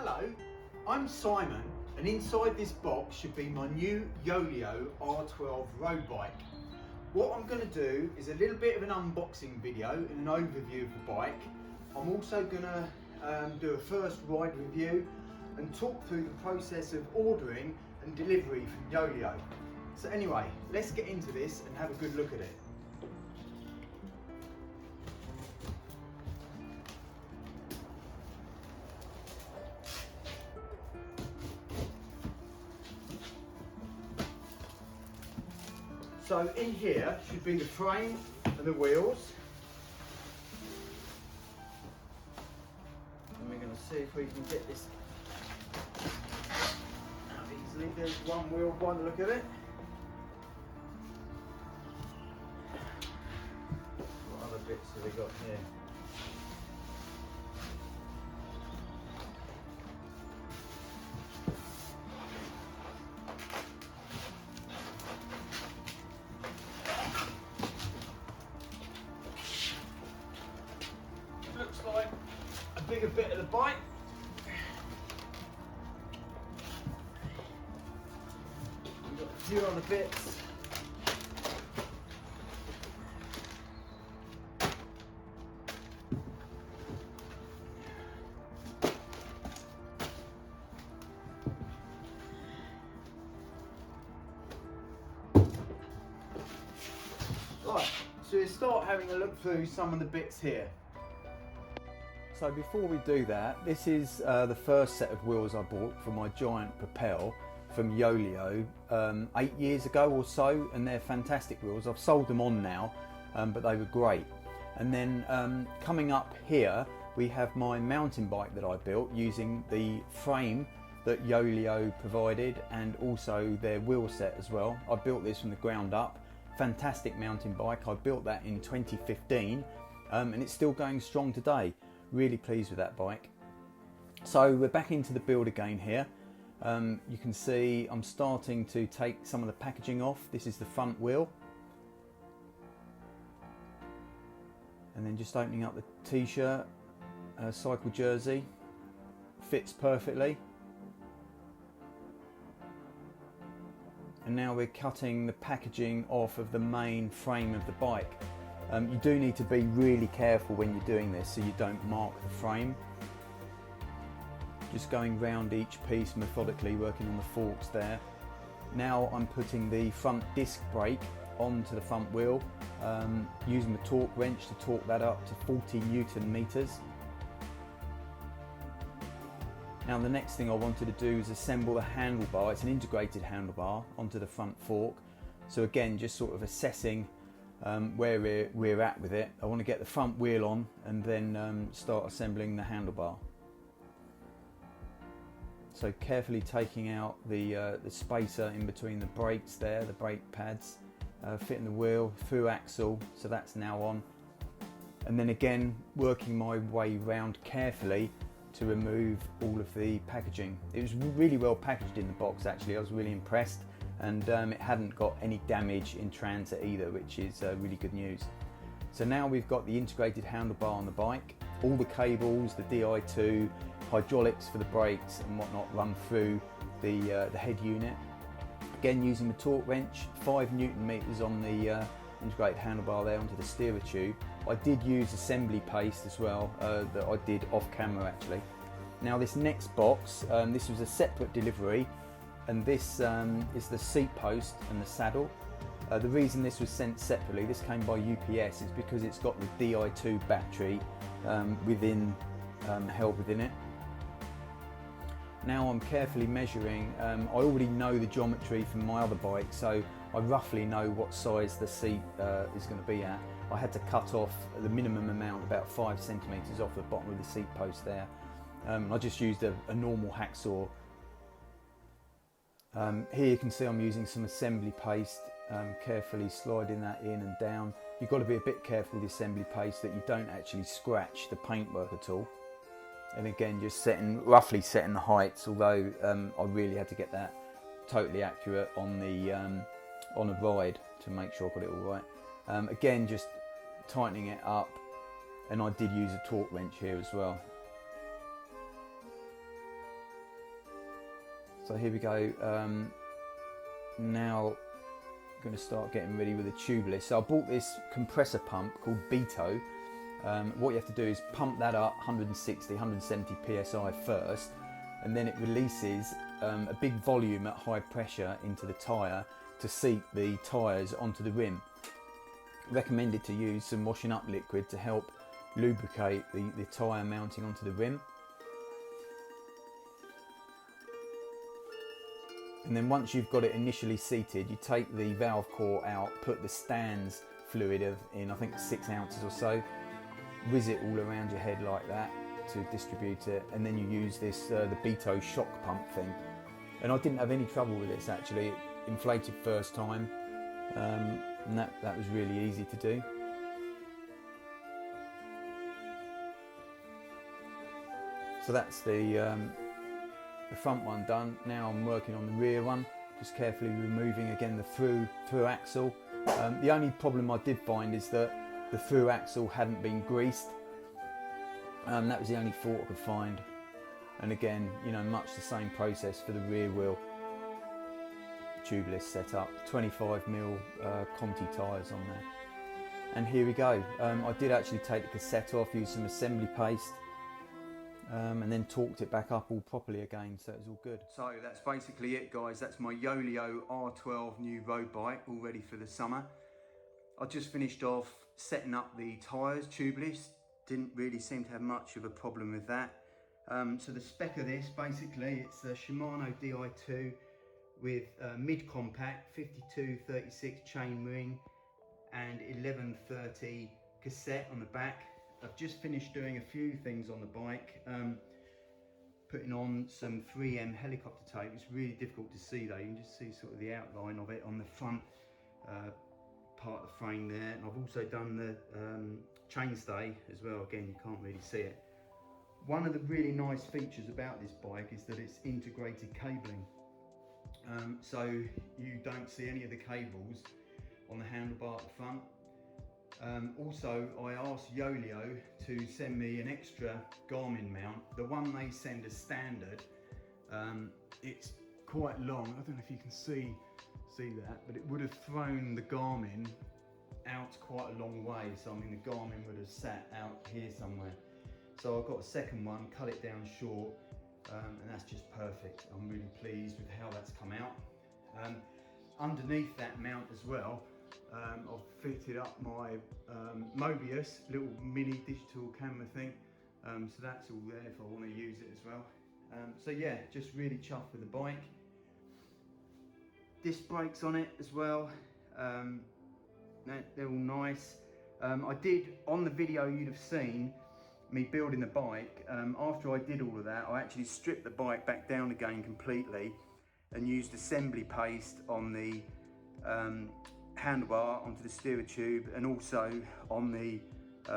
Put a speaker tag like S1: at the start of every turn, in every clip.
S1: Hello, I'm Simon, and inside this box should be my new Yoeleo R12 Roadbike. What I'm going to do is a little bit of an unboxing video and an overview of the bike. I'm also going to do a first ride review and talk through the process of ordering and delivery from Yoeleo. So anyway, let's get into this and have a good look at it. So in here should be the frame and the wheels. And we're going to see if we can get this out easily. There's one wheel by the look of it. What other bits have we got here? Looks like a bigger bit of the bike. We've got a few other bits. Right, so we'll start having a look through some of the bits here. So before we do that, this is the first set of wheels I bought for my giant Propel from Yoeleo 8 years ago or so, and they're fantastic wheels. I've sold them on now, but they were great. And then coming up here, we have my mountain bike that I built using the frame that Yoeleo provided and also their wheel set as well. I built this from the ground up. Fantastic mountain bike. I built that in 2015 and it's still going strong today. Really pleased with that bike. So we're back into the build again here. You can see I'm starting to take some of the packaging off. This is the front wheel. And then just opening up the t-shirt, cycle jersey. Fits perfectly. And now we're cutting the packaging off of the main frame of the bike. You do need to be really careful when you're doing this so you don't mark the frame. Just going round each piece methodically, working on the forks there. Now I'm putting the front disc brake onto the front wheel, using the torque wrench to torque that up to 40 Newton meters. Now the next thing I wanted to do is assemble the handlebar. It's an integrated handlebar onto the front fork. So again, just sort of assessing where we're at with it. I want to get the front wheel on and then start assembling the handlebar. So carefully taking out the spacer in between the brakes there, the brake pads, fitting the wheel through axle, so that's now on. And then again, working my way round carefully to remove all of the packaging. It was really well packaged in the box actually, I was really impressed. And it hadn't got any damage in transit either, which is really good news. So now we've got the integrated handlebar on the bike, all the cables, the DI2, hydraulics for the brakes and whatnot run through the head unit. Again, using the torque wrench, 5 Newton meters on the integrated handlebar there onto the steerer tube. I did use assembly paste as well, that I did off camera actually. Now this next box, this was a separate delivery. And this is the seat post and the saddle. The reason this was sent separately, this came by UPS, is because it's got the Di2 battery held within it. Now I'm carefully measuring. I already know the geometry from my other bike, so I roughly know what size the seat is going to be at. I had to cut off the minimum amount, about 5 centimeters off the bottom of the seat post there. I just used a normal hacksaw. Here you can see I'm using some assembly paste, carefully sliding that in and down. You've got to be a bit careful with the assembly paste that you don't actually scratch the paintwork at all. And again, just roughly setting the heights, although I really had to get that totally accurate on a ride to make sure I got it all right. Again, just tightening it up, and I did use a torque wrench here as well. So here we go. Now I'm going to start getting ready with the tubeless. So I bought this compressor pump called Beto. What you have to do is pump that up 160, 170 psi first, and then it releases a big volume at high pressure into the tyre to seat the tyres onto the rim. Recommended to use some washing up liquid to help lubricate the tyre mounting onto the rim. And then once you've got it initially seated, you take the valve core out, put the stands fluid in, I think 6 ounces or so, whiz it all around your head like that to distribute it, and then you use this the Beto shock pump thing. And I didn't have any trouble with this actually. It inflated first time, and that was really easy to do. So that's the front one done. Now I'm working on the rear one, just carefully removing again the through axle. The only problem I did find is that the through axle hadn't been greased. That was the only fault I could find. And again, you know, much the same process for the rear wheel. Tubeless setup, 25mm Conti tyres on there. And here we go. I did actually take the cassette off, used some assembly paste, and then torqued it back up all properly again, so it was all good. So that's basically it, guys. That's my Yoeleo R12 new road bike, all ready for the summer. I just finished off setting up the tyres tubeless. Didn't really seem to have much of a problem with that. So the spec of this, basically, it's a Shimano Di2 with mid-compact 52-36 chain ring and 1130 cassette on the back. I've just finished doing a few things on the bike, putting on some 3M helicopter tape. It's really difficult to see though, you can just see sort of the outline of it on the front part of the frame there. And I've also done the chainstay as well. Again, you can't really see it. One of the really nice features about this bike is that it's integrated cabling. So you don't see any of the cables on the handlebar at the front. Also, I asked Yoeleo to send me an extra Garmin mount. The one they send as standard, it's quite long. I don't know if you can see that, but it would have thrown the Garmin out quite a long way. So I mean, the Garmin would have sat out here somewhere. So I've got a second one, cut it down short, and that's just perfect. I'm really pleased with how that's come out. Underneath that mount as well, I've fitted up my Mobius little mini digital camera thing, so that's all there if I want to use it as well. So yeah, just really chuffed with the bike. Disc brakes on it as well, they're all nice. I did, on the video you'd have seen me building the bike, after I did all of that, I actually stripped the bike back down again completely and used assembly paste on the handlebar, onto the steerer tube, and also on the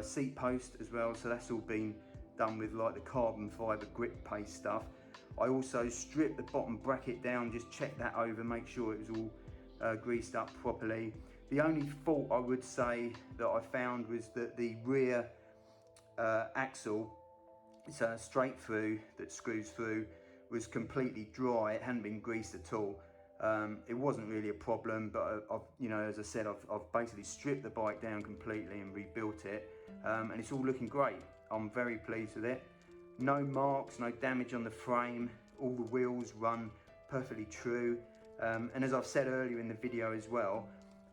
S1: seat post as well. So that's all been done with like the carbon fibre grip paste stuff. I also stripped the bottom bracket down, just checked that over, make sure it was all greased up properly. The only fault I would say that I found was that the rear axle, it's a straight through that screws through, was completely dry. It hadn't been greased at all. It wasn't really a problem, but I've, you know, as I said, I've basically stripped the bike down completely and rebuilt it, and it's all looking great. I'm very pleased with it. No marks, no damage on the frame. All the wheels run perfectly true. And as I've said earlier in the video as well,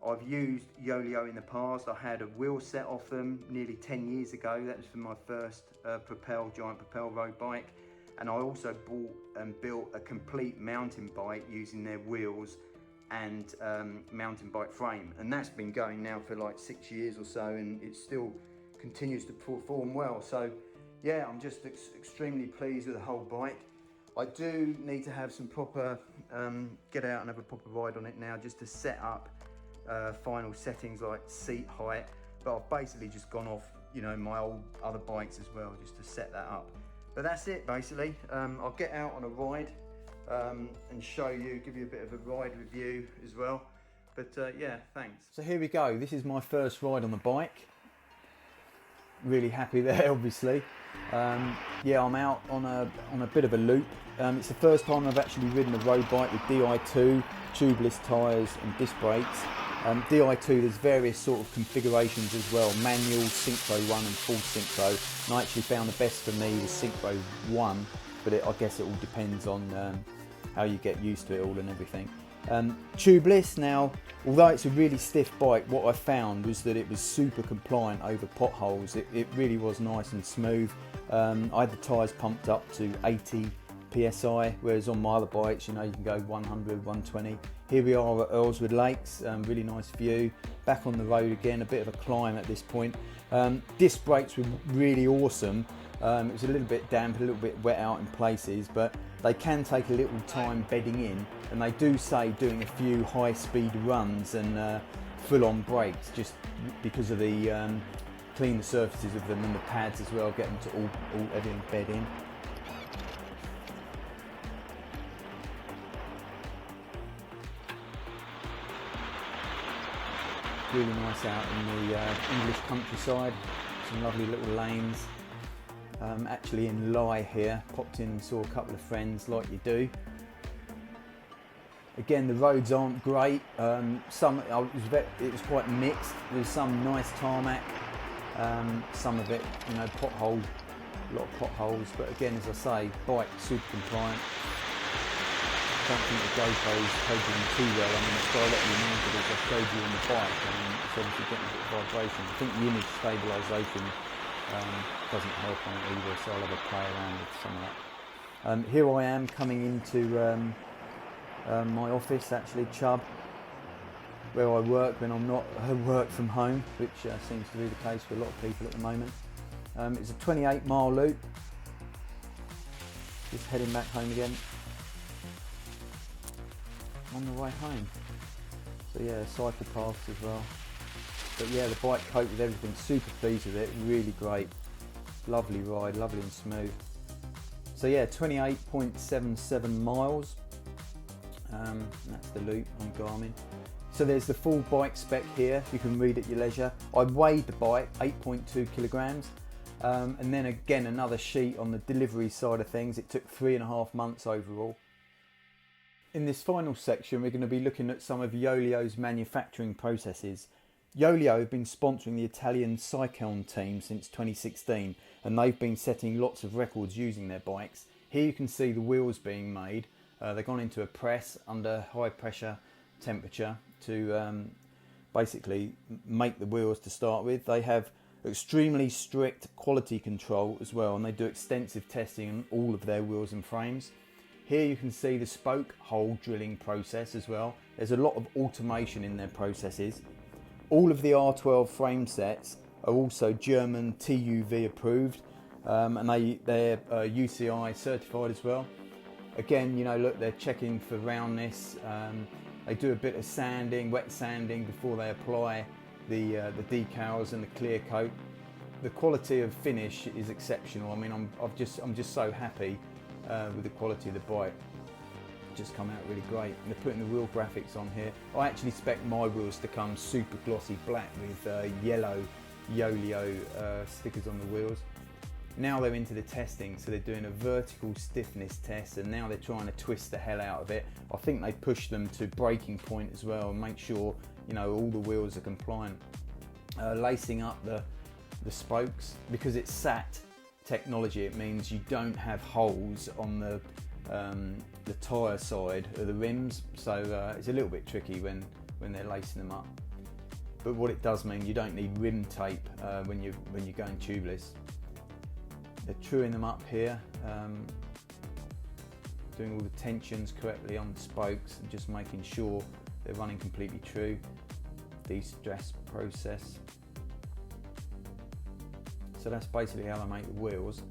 S1: I've used Yoeleo in the past. I had a wheel set off them nearly 10 years ago. That was for my first giant Propel road bike. And I also bought and built a complete mountain bike using their wheels and mountain bike frame. And that's been going now for like 6 years or so, and it still continues to perform well. So yeah, I'm just extremely pleased with the whole bike. I do need to have some proper, get out and have a proper ride on it now, just to set up final settings like seat height. But I've basically just gone off, you know, my old other bikes as well, just to set that up. But that's it basically. I'll get out on a ride and show you, give you a bit of a ride review as well. But yeah, thanks. So here we go. This is my first ride on the bike. really happy there, obviously. Yeah, I'm out on a bit of a loop. It's the first time I've actually ridden a road bike with Di2, tubeless tyres and disc brakes. Di2, there's various sort of configurations as well, manual, Synchro 1 and full Synchro. And I actually found the best for me was Synchro 1, but I guess it all depends on how you get used to it all and everything. Tubeless, now, although it's a really stiff bike, what I found was that it was super compliant over potholes. It really was nice and smooth. I had the tyres pumped up to 80 psi, whereas on my other bikes, you know, you can go 100, 120. Here we are at Earlswood Lakes, really nice view. Back on the road again, a bit of a climb at this point. Disc brakes were really awesome. It was a little bit damp, a little bit wet out in places, but they can take a little time bedding in, and they do say doing a few high-speed runs and full-on brakes, just because of the clean the surfaces of them and the pads as well, get them to all everything bed in. Really nice out in the English countryside, some lovely little lanes. Actually in Lye here, popped in and saw a couple of friends like you do. Again, the roads aren't great. It was quite mixed. There's some nice tarmac, some of it, you know, pothole, a lot of potholes. But again, as I say, bike super compliant. I don't think the GoPro's taking too well. I mean, it's directly mounted as I showed you on the bike, and it's obviously getting a bit of vibration. I think the image stabilisation doesn't help on it either, so I'll have a play around with some of that. Here I am coming into my office, actually, Chubb, where I work when I'm not work from home, which seems to be the case for a lot of people at the moment. It's a 28-mile loop, just heading back home again. On the way home. So yeah, cycle paths as well. But yeah, the bike coped with everything, super pleased with it, really great. Lovely ride, lovely and smooth. So yeah, 28.77 miles. That's the loop on Garmin. So there's the full bike spec here, you can read at your leisure. I weighed the bike, 8.2 kilograms. And then again, another sheet on the delivery side of things. It took 3.5 months overall. In this final section, we're going to be looking at some of Yoeleo's manufacturing processes. Yoeleo have been sponsoring the Italian Cyclo-Cross team since 2016, and they've been setting lots of records using their bikes. Here you can see the wheels being made. They've gone into a press under high pressure temperature to basically make the wheels to start with. They have extremely strict quality control as well, and they do extensive testing on all of their wheels and frames. Here you can see the spoke hole drilling process as well. There's a lot of automation in their processes. All of the R12 frame sets are also German TUV approved, and they're UCI certified as well. Again, you know, look, they're checking for roundness. They do a bit of sanding, wet sanding, before they apply the decals and the clear coat. The quality of finish is exceptional. I mean, I'm just so happy with the quality of the bike. Just come out really great. And they're putting the wheel graphics on here. I actually expect my wheels to come super glossy black with yellow Yoeleo stickers on the wheels. Now they're into the testing, so they're doing a vertical stiffness test, and now they're trying to twist the hell out of it. I think they push them to breaking point as well and make sure, you know, all the wheels are compliant. Lacing up the spokes, because it's SAT technology, it means you don't have holes on the tyre side of the rims, so it's a little bit tricky when they're lacing them up. But what it does mean, you don't need rim tape when you're going tubeless. They're truing them up here, doing all the tensions correctly on the spokes and just making sure they're running completely true. De-stress process. So that's basically how they make the wheels.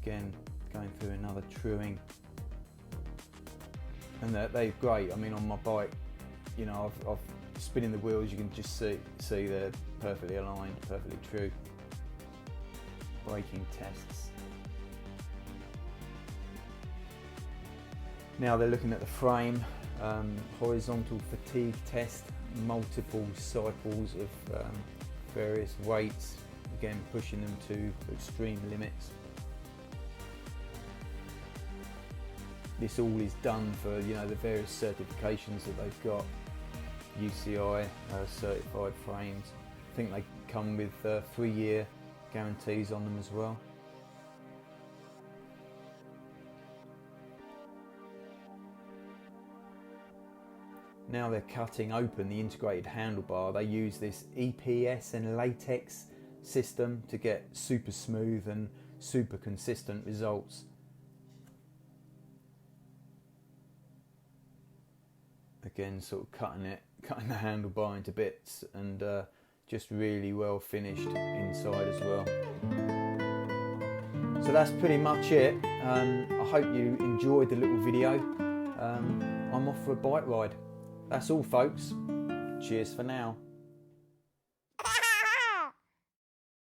S1: Again, going through another truing. And they're great. I mean, on my bike, you know, I've spinning the wheels, you can just see they're perfectly aligned, perfectly true. Braking tests. Now they're looking at the frame, horizontal fatigue test, multiple cycles of various weights. again pushing them to extreme limits. This all is done for, you know, the various certifications that they've got. UCI certified frames. I think they come with 3-year guarantees on them as well. Now they're cutting open the integrated handlebar. They use this EPS and latex system to get super smooth and super consistent results. Again, sort of cutting the handlebar into bits, and just really well finished inside as well. So that's pretty much it. I hope you enjoyed the little video. I'm off for a bike ride. That's all, folks. Cheers for now.